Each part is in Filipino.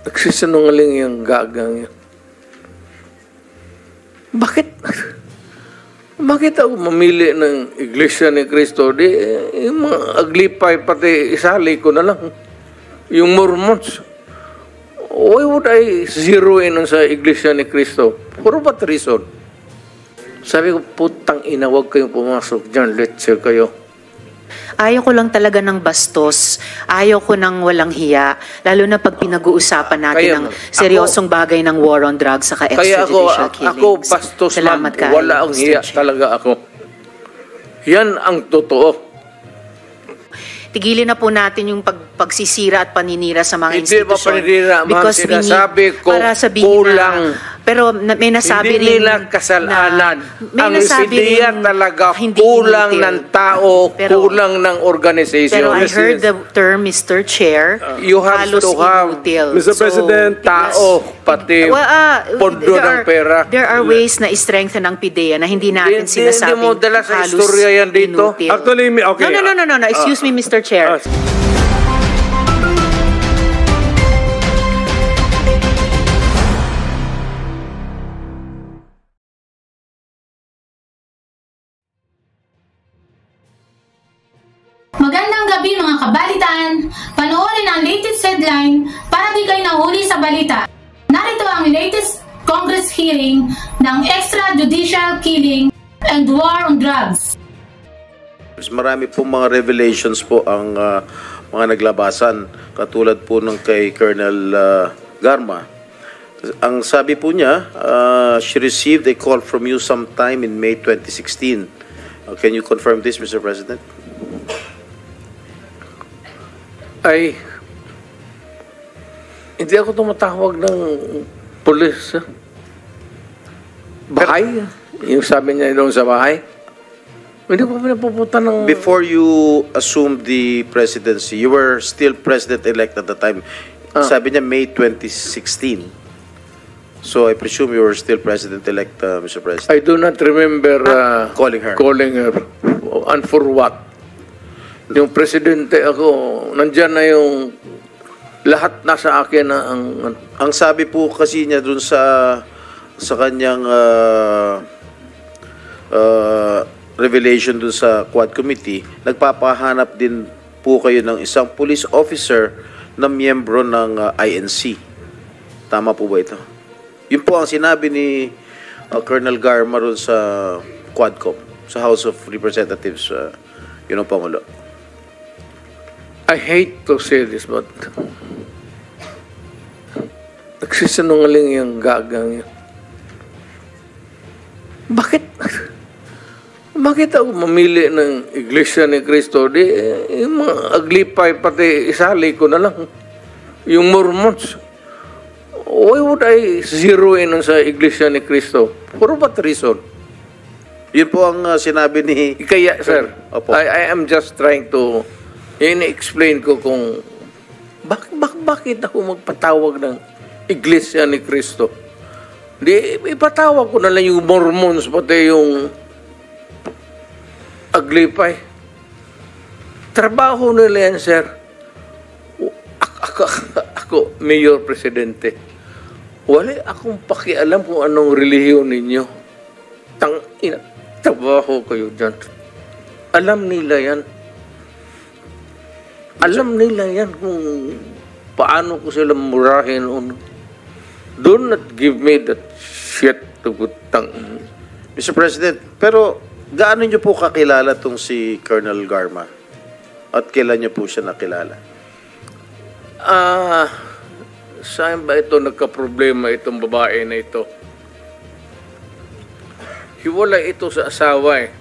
Nagsisinungaling yung gagang yan. Bakit? Bakit ako mamili ng Iglesia ni Cristo? Di, yung mga aglipay pati isali ko na lang. Yung Mormons. Why would I zero in sa Iglesia ni Cristo? For what reason? Sabi ko, putang ina, huwag kayong pumasok dyan. Let's kayo. Ayaw ko lang talaga ng bastos. Ayaw ko ng walang hiya. Lalo na pag pinag-uusapan natin ng seryosong bagay ng war on drugs sa extrajudicial killings. Ako bastos, Salamat ma'am. Wala ang hiya talaga ako. Yan ang totoo. Tigilin na po natin yung pagsisira at paninira sa mga institusyon. Hindi ba paninira? Because sinasabi ko, kulang. Pero may nasabi hindi nila kasalanan. Ang ideya talaga kulang ng tao, kulang ng organization. Pero I heard the term, Mr. Chair, you have to have, Mr. President, tao, pati pondo ng pera. There are ways na i-strengthen ang PIDEA na hindi natin sinasabing hindi mo dala sa istorya yan dito. Actually, okay. No. Excuse me, Mr. Chair. Magandang gabi mga kabalitaan! Panoorin ang latest headline para di kayo nahuli sa balita. Narito ang latest Congress hearing ng extrajudicial killing and war on drugs. Marami po mga revelations po ang mga naglabasan katulad po ng kay Colonel Garma. Ang sabi po niya, she received a call from you sometime in May 2016. Can you confirm this, Mr. President? Ay, hindi ako tumatawag ng pulis. Bahay? Yung sabi niya doon sa bahay? Hindi ko pinapupunta ng... Before you assumed the presidency, you were still president-elect at the time. Sabi niya May 2016. So I presume you were still president-elect, Mr. President. I do not remember calling her. And for what? Yung presidente ako, nandyan na yung lahat nasa akin na ang sabi po kasi niya dun sa kanyang revelation dun sa Quad Committee, nagpapahanap din po kayo ng isang police officer na miyembro ng INC. Tama po ba ito? Yun po ang sinabi ni Colonel Garma dun sa Quadcom, sa House of Representatives, yun ang Pangulo. I hate to say this, but nagsisinungaling yung gagang yan. Bakit? Bakit ako mamili ng Iglesia ni Cristo? Di, yung mga aglipay pati isali ko na lang. Yung Mormons. Why would I zero in sa Iglesia ni Cristo? For what reason? Yun po ang sinabi ni... Kaya, sir, Opo. I am just trying to in-explain ko kung bakit ako magpatawag ng Iglesia ni Cristo. Di, ipatawag ko na lang yung Mormons pati yung aglipay. Trabaho nila yan, sir. Ako, Mayor Presidente, wala akong pakialam kung anong relihiyon ninyo. Trabaho kayo dyan. Alam nila yan. Alam nila yan kung paano ko sila murahin. Do not give me that shit to gutang. Mr. President, pero gaano niyo po kakilala tong si Colonel Garma? At kailan niyo po siya nakilala? Saan ba ito nagka-problema itong babae na ito? Hiwalay ito sa asawa eh.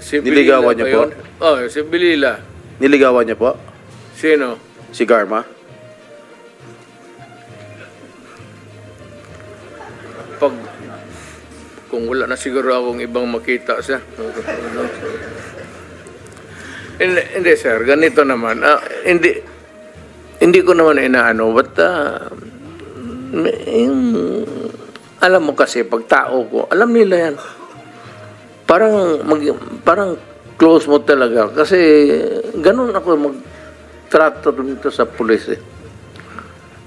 Si Niligawan niyo po? Oh, si Bilila. Niligawan niyo po? Sino? Si Garma? Kung wala na siguro akong ibang makita siya. Hindi sir, ganito naman. Hindi ko naman inaano, but alam mo kasi, pag tao ko, alam nila yan. Parang close mo talaga. Kasi ganun ako trato dito sa pulis eh.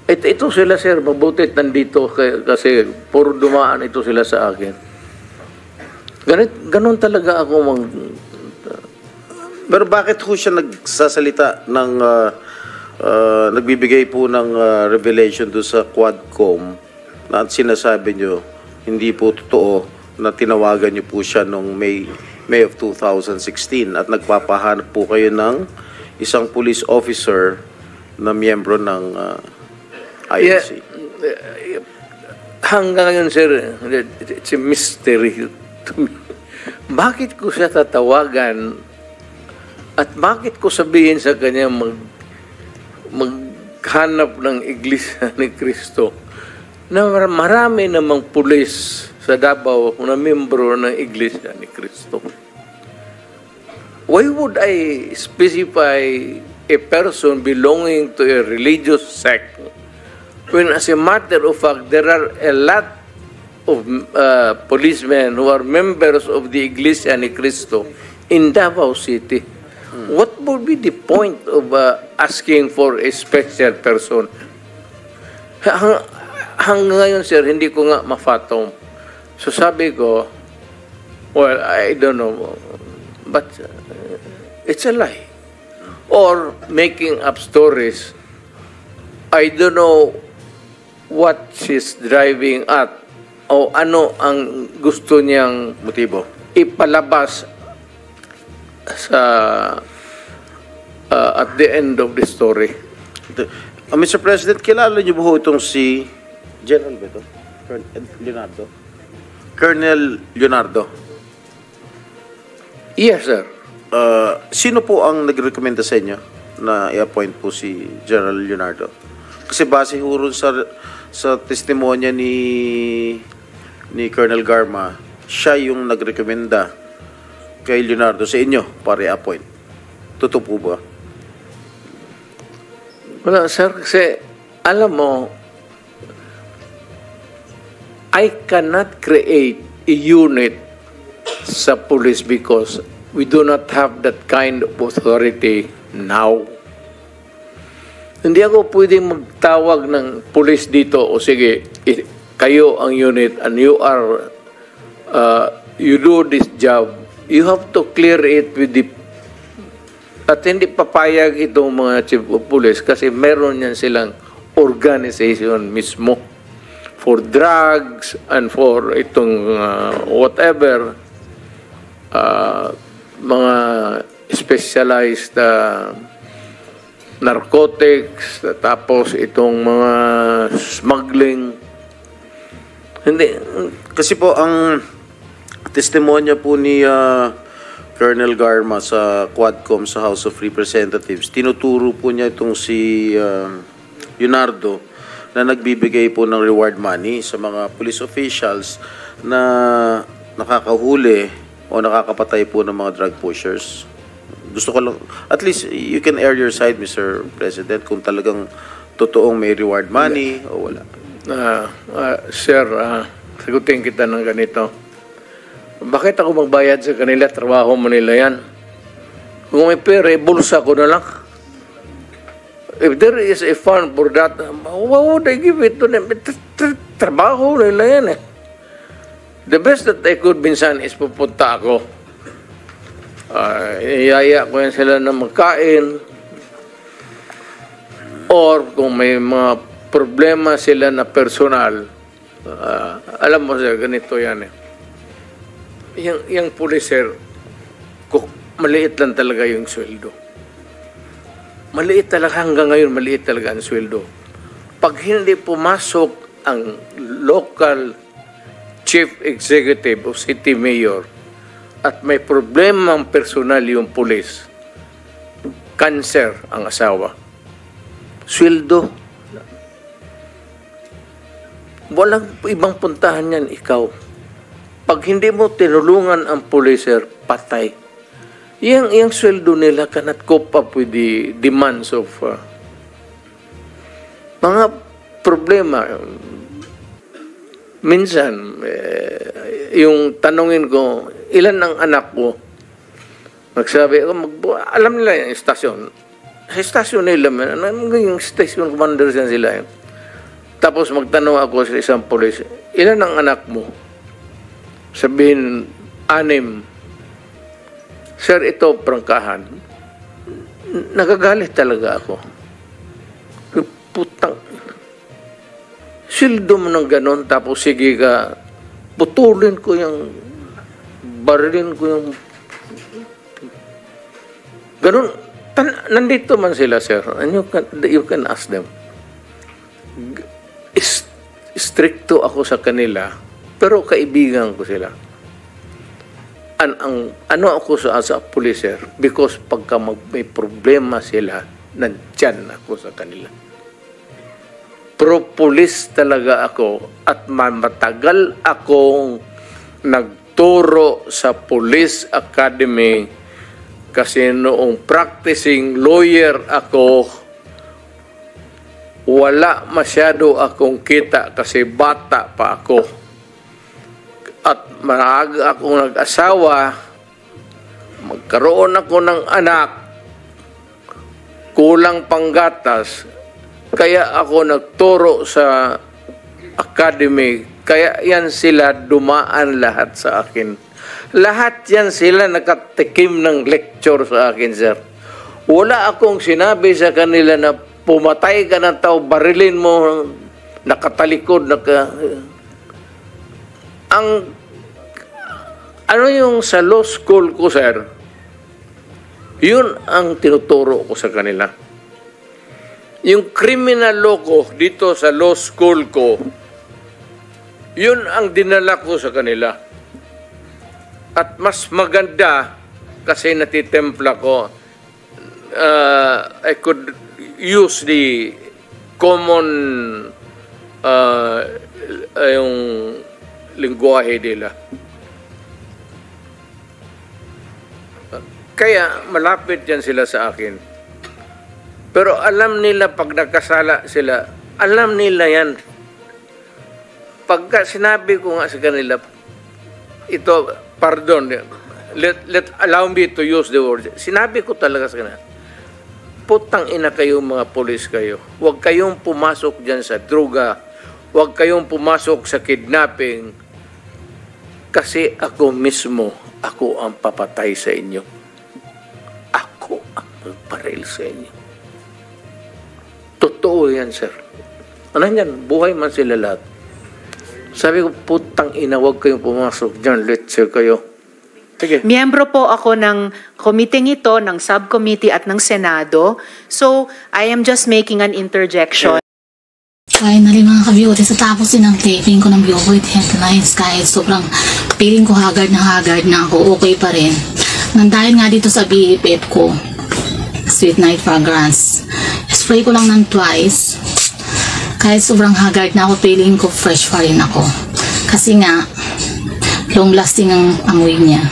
Ito sila, sir, mabutit nandito kasi puro dumaan ito sila sa akin. Ganon talaga ako Pero bakit ho siya nagsasalita ng nagbibigay po ng revelation do sa Quadcom na sinasabi nyo hindi po totoo na tinawagan nyo po siya noong May of 2016 at nagpapahanap po kayo ng isang police officer na miyembro ng INC? Hanggang ngayon, sir, it's a mystery to me. Bakit ko siya tatawagan at bakit ko sabihin sa kanya maghanap ng Iglesia ni Cristo na marami namang pulis sa Davao na membro ng Iglesia ni Cristo? Why would I specify a person belonging to a religious sect when, as a matter of fact, there are a lot of policemen who are members of the Iglesia ni Cristo in Davao City? What would be the point of asking for a special person? Hanggang ngayon, sir, hindi ko nga mafatong. So sabi ko, well, I don't know, but it's a lie. Or making up stories. I don't know what she's driving at o ano ang gusto niyang Motibo? ipalabas sa at the end of the story. Mr. President, kilala niyo ba itong si General Beto? Leonardo? Colonel Leonardo? Yes, sir. Sino po ang nagrekomenda sa inyo na i-appoint po si General Leonardo? Kasi base hurun sa testimonya ni Colonel Garma, siya yung nagrekomenda kay Leonardo sa inyo para i-appoint. Totoo po ba? Wala, sir, kasi alam mo, I cannot create a unit sa police because we do not have that kind of authority now. Hindi ako pwedeng magtawag ng police dito o sige, kayo ang unit and you are you do this job. You have to clear it with the at hindi papayag itong mga chief of police kasi meron yan silang organization mismo for drugs and for itong whatever mga specialized narcotics, tapos itong mga smuggling. Hindi. Kasi po ang testimonya po ni Colonel Garma sa Quadcom sa House of Representatives, tinuturo po niya itong si Leonardo na nagbibigay po ng reward money sa mga police officials na nakakahuli o nakakapatay po ng mga drug pushers. Gusto ko lang, at least you can air your side, Mr. President, kung talagang totoong may reward money o wala. Sir, sagutin kita ng ganito. Bakit ako magbayad sa kanila? Trabaho mo nila yan. Kung may pera, bulsa ko na lang. If there is a fund for that, why would I give it to them? Trabaho nila yan eh. The best that I could minsan is pupunta ako. Iyaya ko yan sila na magkain. Or kung may mga problema sila na personal, alam mo sir, ganito yan eh. Yung policer, maliit lang talaga yung sweldo. Maliit talaga, hanggang ngayon maliit talaga ang sweldo. Pag hindi pumasok ang local chief executive o city mayor at may problemang personal yung police, cancer ang asawa, sweldo. Walang ibang puntahan yan, ikaw. Pag hindi mo tinulungan ang policer, patay. Yung sweldo nila cannot cope up with the demands of mga problema. Minsan, yung tanungin ko, ilan ang anak ko? Nagsabi, alam nila yung istasyon. sa stasyon nila, yung station commander yan sila. Tapos magtanong ako sa isang polis, ilan ang anak mo? Sabihin, 6. Sir, ito prangkahan. Nagagalit talaga ako. Putang. Sildo mo ng ganon, tapos sige ka, putulin ko yung, barilin ko yung, ganon. Nandito man sila, sir. And you can ask them. Stricto ako sa kanila, pero kaibigan ko sila. Ano ako sa police, sir? Because pagka may problema sila, nandyan ako sa kanila. Pro-police talaga ako at matagal akong nagturo sa Police Academy kasi noong practicing lawyer ako, wala masyado akong kita kasi bata pa ako. At maaga akong nag-asawa, magkaroon ako ng anak, kulang panggatas, kaya ako nagturo sa academy, kaya yan sila dumaan lahat sa akin. Lahat yan sila nakatikim ng lecture sa akin, sir. Wala akong sinabi sa kanila na pumatay ka ng tao, barilin mo, nakatalikod, ano yung sa law school ko, sir, yun ang tinuturo ko sa kanila. Yung criminal law ko, dito sa law school ko, yun ang dinala ko sa kanila. At mas maganda, kasi natitempla ko, I could use the common yung lingwahe nila. Kaya malapit yan sila sa akin. Pero alam nila pag nagkasala sila, alam nila yan. Pagka sinabi ko nga sa kanila, ito, pardon, allow me to use the word. Sinabi ko talaga sa kanila, putang ina kayo mga polis kayo. Huwag kayong pumasok dyan sa droga. Huwag kayong pumasok sa kidnapping. Kasi ako mismo, ako ang papatay sa inyo. Ako ang magparil sa inyo. Totoo yan, sir. Ano yan? Buhay man sila lahat. Sabi ko, putang ina, huwag kayong pumasok dyan. Let's kayo. Sige. Miyembro po ako ng committee ito, ng subcommittee at ng Senado. So, I am just making an interjection. Finally mga ka-beauty, sa tapos din ang taping ko ng Billboard headlines kahit sobrang feeling ko haggard na ako, okay pa rin. Dahil nga dito sa BFF ko, Sweet Night Fragrance, spray ko lang ng twice. Kahit sobrang haggard na ako, feeling ko fresh pa rin ako. Kasi nga, long lasting ang amoy niya.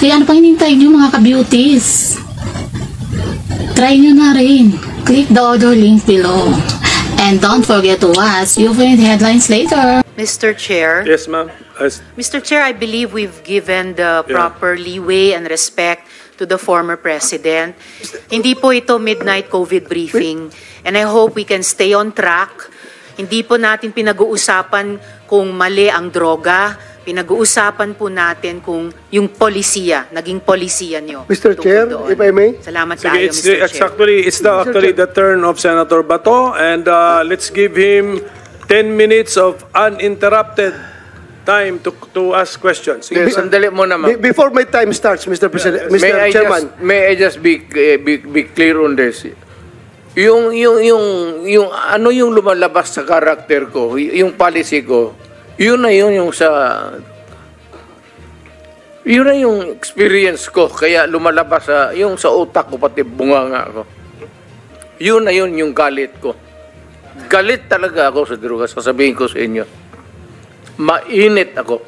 Kaya ano pang hinintay nyo mga ka-beauties? Try nyo na rin. Click the order link below. And don't forget to watch Billboard headlines later. Mr. Chair. Yes, ma'am. Mr. Chair, I believe we've given the proper leeway and respect to the former president. Hindi po ito midnight COVID briefing. And I hope we can stay on track. Hindi po natin pinag-uusapan kung mali ang droga. Pinag-uusapan po natin kung yung polisiya, naging polisiya nyo. Mr. Chair, if I may. Salamat Sige, tayo, Mr. Chair. It's actually the turn of Senator Bato, and let's give him 10 minutes of uninterrupted time to ask questions. Yes, sandali mo naman. Before my time starts, Mr. President, Mr. Chairman. May I just be clear on this? Yung ano yung lumalabas sa karakter ko, yung policy ko, yun na yung experience ko, kaya lumalabas yung sa utak ko, pati bunganga ko. Yun na yung galit ko. Galit talaga ako sa droga, sasabihin ko sa inyo. Mainit ako.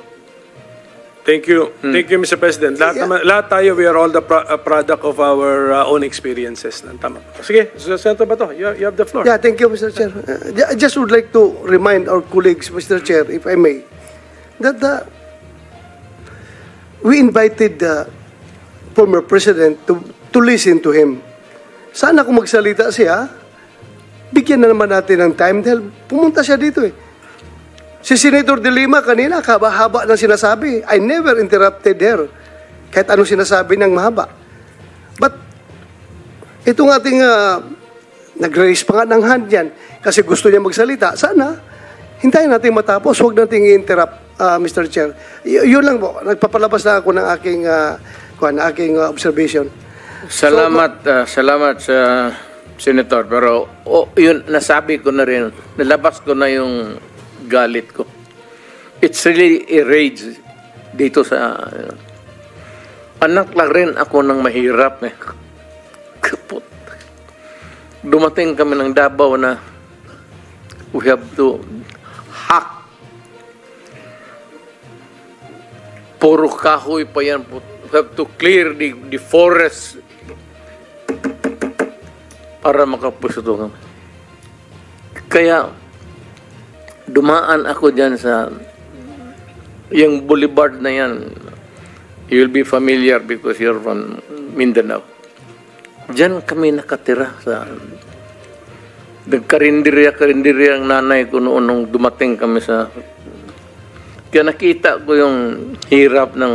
Thank you. Thank you, Mr. President. Lahat tayo, we are all the product of our own experiences. Tama. Sige, Senator Bato, you have the floor. Yeah, thank you, Mr. Chair. I just would like to remind our colleagues, Mr. Chair, if I may, that we invited the former president to listen to him. sana kung magsalita siya, bigyan na naman natin ng time dahil pumunta siya dito eh. Si Senator De Lima kanina, haba-haba ng sinasabi. I never interrupted her. Kahit anong sinasabi ng mahaba. But, itong ating nag-raise pa nga ng hand yan kasi gusto niya magsalita. Sana, hintayin natin matapos. Huwag natin i-interrupt, Mr. Chair. Yun lang po. Nagpapalabas na ako ng aking observation. Salamat, salamat sa Senator. Pero yun, nasabi ko na rin, nalabas ko na yung galit ko. It's really a rage dito sa... anak lang rin ako ng mahirap. Kaput. Dumating kami ng Davao na we have to hack. Puro kahoy pa yan. We have to clear the forest para makapusto kami. Kaya dumaan ako dyan sa yung boulevard na yan. You'll be familiar because you're from Mindanao. Diyan kami nakatira sa nagkarinderya ang nanay ko noon nung dumating kami sa... Kaya nakita ko yung hirap ng...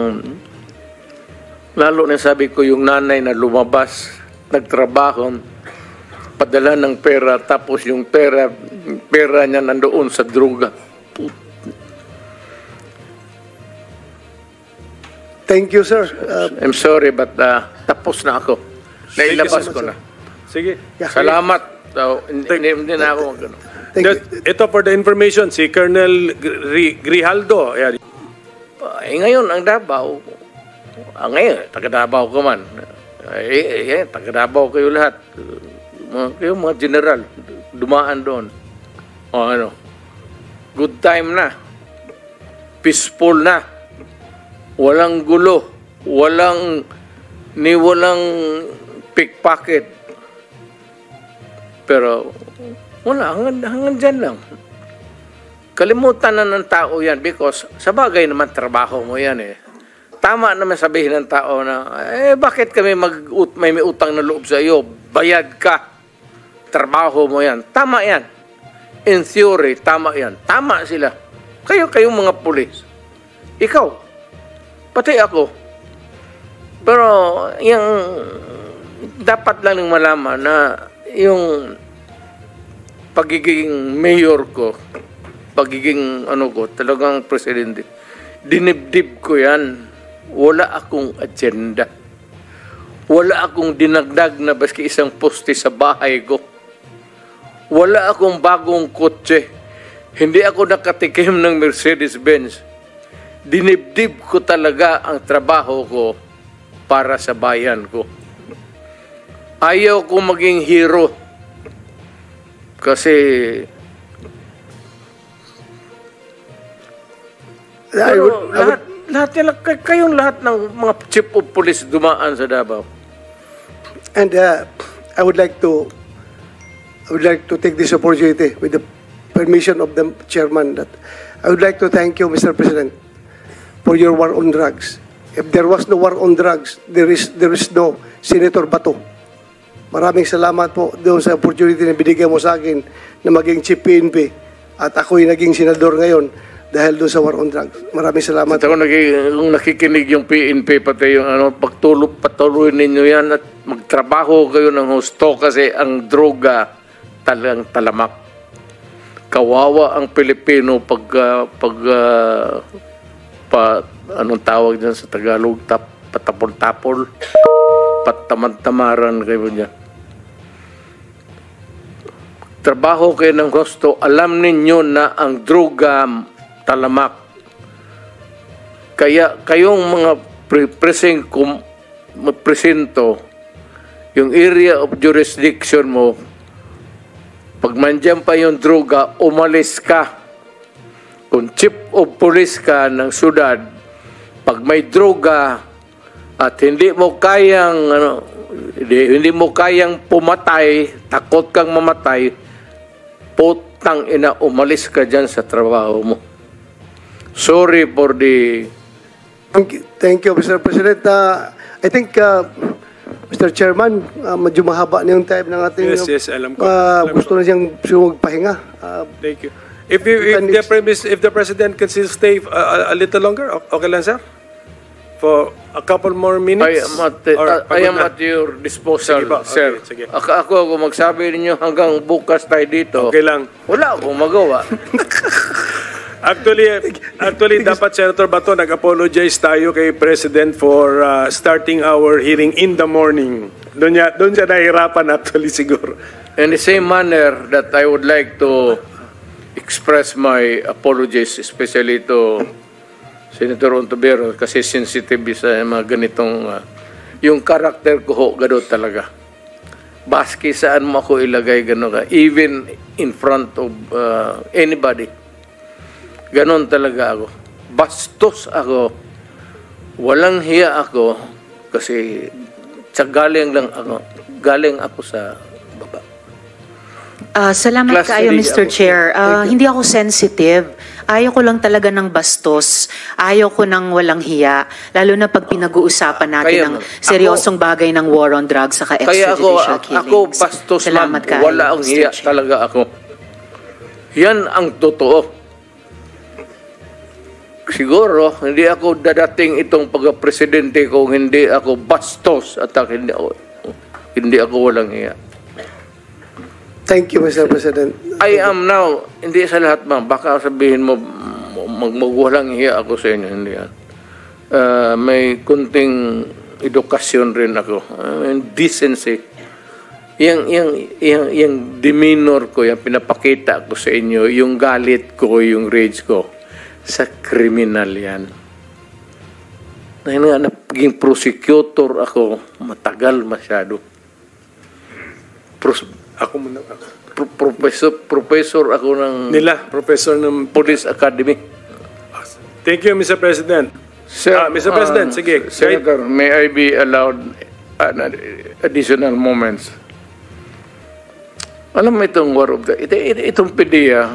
Lalo na sabi ko yung nanay na lumabas, nagtrabaho, padala ng pera, tapos yung pera niya nandoon sa droga. Thank you, sir. I'm sorry, but tapos na ako. Nailabas ko na. Sige. Yeah. Salamat. So, hindi na ako magano. Ito for the information, si Colonel Grijaldo. Ayan. Ngayon, ang Davao, ngayon, taga-Davao ko man. Taga-Davao kayo lahat. Kayo mga general, dumaan doon. O ano, good time na. Peaceful na. Walang gulo. Walang pickpocket. Pero, wala, hanggang dyan lang. Kalimutan na ng tao yan because sa bagay naman trabaho mo yan eh. Tama naman sabihin ng tao na, bakit kami may utang na loob sa iyo? Bayad ka. Trabaho mo yan. Tama yan. In theory, tama yan. Tama sila. Kayong mga pulis. Ikaw. Pati ako. Pero, yung dapat lang ng malaman na yung pagiging mayor ko, pagiging talagang presidente, dinibdib ko yan. Wala akong agenda. Wala akong dinagdag na baski isang poste sa bahay ko. Wala akong bagong kotse. Hindi ako nakatikim ng Mercedes-Benz. Dinibdib ko talaga ang trabaho ko para sa bayan ko. Ayaw ko maging hero. Kasi kayong lahat ng mga chief of police dumaan sa Davao. And I would like to take this opportunity with the permission of the chairman that I would like to thank you, Mr. President, for your war on drugs. If there was no war on drugs, there is no Senator Bato. Maraming salamat po doon sa opportunity na binigyan mo sa akin na maging chief PNP at ako'y naging senador ngayon dahil doon sa war on drugs. Maraming salamat. At ako kung nakikinig yung PNP pati yung patuloy ninyo yan at magtrabaho kayo ng husto kasi ang droga talagang talamak. Kawawa ang Pilipino anong tawag dyan sa Tagalog, patapol-tapol, patamad-tamaran kayo dyan. Trabaho kayo ng gusto, alam ninyo na ang droga talamak. Kaya kayong mga presinto, yung area of jurisdiction mo, pag mandyan pa yung droga, umalis ka. Kung chief of police ka ng syudad, pag may droga at hindi mo kayang pumatay, takot kang mamatay, putang ina, umalis ka dyan sa trabaho mo. Sorry for the... Thank you, Mr. President. I think Mr. Chairman, medyo mahaba na yung time ng ating... Yes, alam ko. Gusto na siyang magpahinga. Thank you. If the President can still stay a little longer, okay lang, sir? For a couple more minutes? I am at your disposal, Sige ba? sir. Okay, sige. Ako magsabi ninyo hanggang bukas tayo dito. Okay lang. Wala akong magawa. Actually, dapat, Senator Bato, nag-apologize tayo kay President for starting our hearing in the morning. Doon siya nahihirapan actually siguro. In the same manner that I would like to express my apologies, especially to Senator Ontiveros, kasi sensitive sa mga ganitong, yung karakter ko ho, gano'n talaga. Baski saan mo ako ilagay, gano'n ka, even in front of anybody. Ganon talaga ako. Bastos ako. Walang hiya ako kasi galing ako sa baba. Salamat Class kayo, three Mr. ako. Chair. Hindi ako sensitive. Ayaw ko lang talaga ng bastos. Ayaw ko ng walang hiya. Lalo na pag pinag-uusapan natin ng seryosong bagay ng war on drugs sa extrajudicial killings. Ako bastos, ma'am. Salamat kayo, Wala ang Mr. hiya Chair. talaga ako. Yan ang totoo. Siguro, hindi ako dadating itong pagka-presidente kung hindi ako bastos at hindi ako walang hiya. Thank you, Mr. President. I am now, hindi sa lahat, ma'am. Baka sabihin mo, magwalang hiya ako sa inyo. Hindi yan. May kunting edukasyon rin ako. Decency. Yung demeanor ko, yung pinapakita ko sa inyo, yung galit ko, yung rage ko, sa kriminal yan. Naging prosecutor ako, matagal masyado. Ako muna. Professor ako ng Professor ng Police Academy. Thank you, Mr. President. Sir, Mr. President, sige. Senator, may I be allowed additional moments? Alam mo itong war of itong PDEA,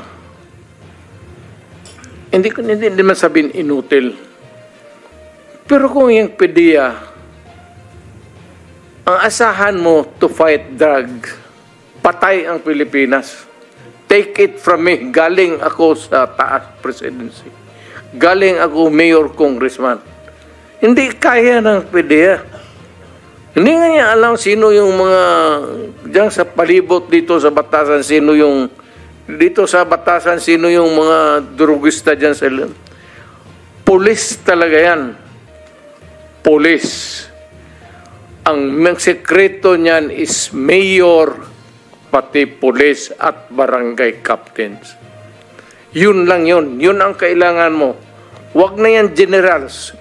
hindi man sabihin inutil. Pero kung yung PDEA, ang asahan mo to fight drugs, patay ang Pilipinas. Take it from me, galing ako sa taas presidency. Galing ako mayor, congressman. Hindi kaya ng PDEA. Hindi nga niya alam sino yung mga, diyan sa palibot dito sa Batasan, sino yung mga drugista dyan sa ilan. Police talaga yan. Police. Ang sekreto niyan is mayor, pati police at barangay captains. Yun lang yun. Yun ang kailangan mo. Huwag na yan generals.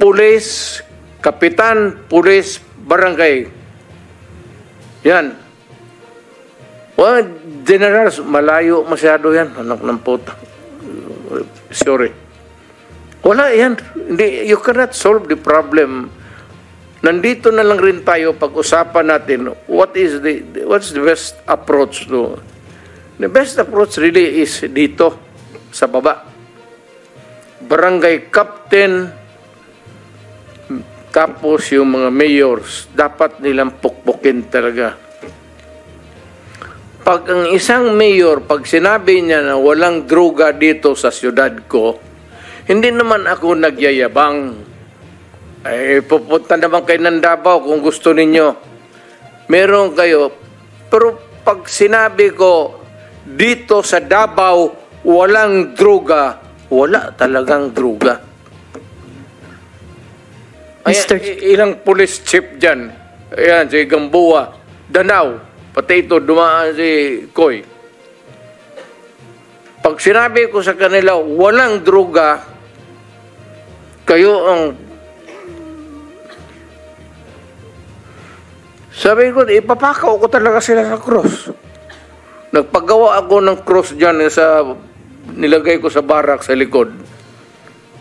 Police, kapitan, police, barangay. Yan. Well, generals, malayo masyado yan. Anak ng puta. Sorry. Wala yan. You cannot solve the problem. Nandito na lang rin tayo pag-usapan natin what's the best approach to. The best approach really is dito sa baba. Barangay captain, tapos yung mga mayors, dapat nilang pukpukin talaga. Pag ang isang mayor, pag sinabi niya na walang droga dito sa siyudad ko, hindi naman ako nagyayabang. Pupunta naman kayo ng Davao kung gusto ninyo. Meron kayo. Pero pag sinabi ko, dito sa Davao, walang droga, wala talagang droga. Ilang police chief dyan. Ayan, si Gamboa, Danao, pati ito, dumaan si Koy. Pag sinabi ko sa kanila, walang droga, kayo ang sabi ko, ipapakaw ko talaga sila sa cross. Nagpagawa ako ng cross dyan nilagay ko sa barak sa likod.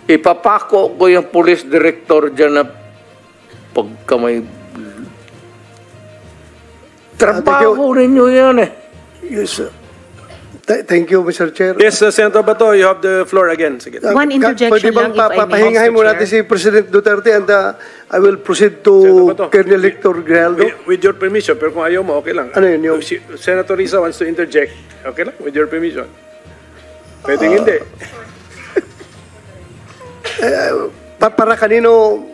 Ipapako ko yung police director dyan na pagka may trabaho ninyo yan eh. Yes, sir. Thank you, Mr. Chair. Yes, Senator Bato, you have the floor again. Sige. One interjection Pwede bang lang, if I may, papahingahin Mr. mo Chair. natin si President Duterte and I will proceed to Senator Bato. Colonel Hector Grijaldo. With your permission, pero kung ayaw mo, okay lang. Ano yun, yung- Senator Risa wants to interject. Okay lang, with your permission. Pwedeng hindi. Para kanino,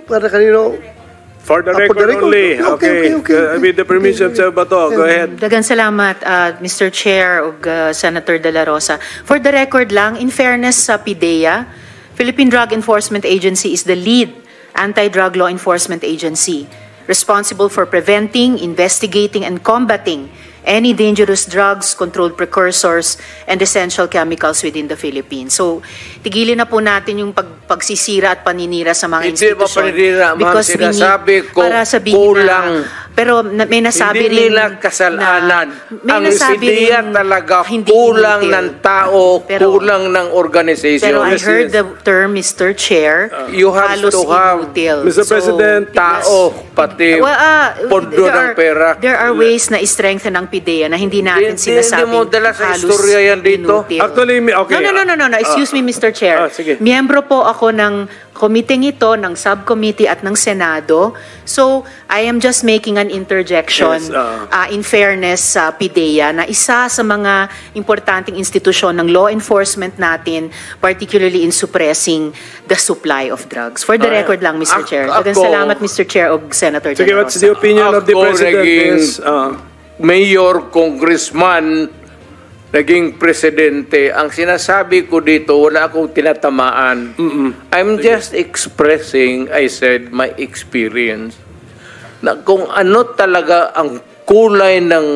For the for record the record. only. Okay. With the permission of Senator Bato, go ahead. Dagan salamat, Mr. Chair ug Senator De La Rosa. For the record lang, in fairness sa PIDEA, Philippine Drug Enforcement Agency is the lead anti-drug law enforcement agency responsible for preventing, investigating, and combating any dangerous drugs, controlled precursors, and essential chemicals within the Philippines. So, tigilin na po natin yung pagsisira at paninira sa mga Hindi ba institusyon. paninira, ma'am? Because we need- Sinasabi ko, para sabihin kulang. pero may nasabi Hindi rin nila kasalanan. may Ang nasabi PIDEA rin talaga hindi kulang inutil. ng tao, Pero- kulang ng organization. Pero I Yes, heard yes. the term, Mr. Chair, You have halos to have, inutil. Mr. President, tao, pati pondo ng pera. There are ways na i-strengthen ang PIDEA na hindi natin Hindi sinasabing mo dala sa halos istorya yan dito. inutil. Actually, okay. No. Excuse me, Mr. Chair. Sige. Miyembro po ako ng committee ito, ng subcommittee at ng Senado. So, I am just making an interjection Yes, in fairness sa PIDEA na isa sa mga importanteng institusyon ng law enforcement natin, particularly in suppressing the supply of drugs. For the record lang, Mr. Chair. Dagan salamat, Mr. Chair o Senator De Sige, La what's the Rosa. opinion of the Ako President? naging- Yes, Mayor, congressman, naging presidente, ang sinasabi ko dito, wala akong tinatamaan. I'm just expressing, I said, my experience. Na kung ano talaga ang kulay ng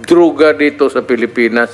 droga dito sa Pilipinas.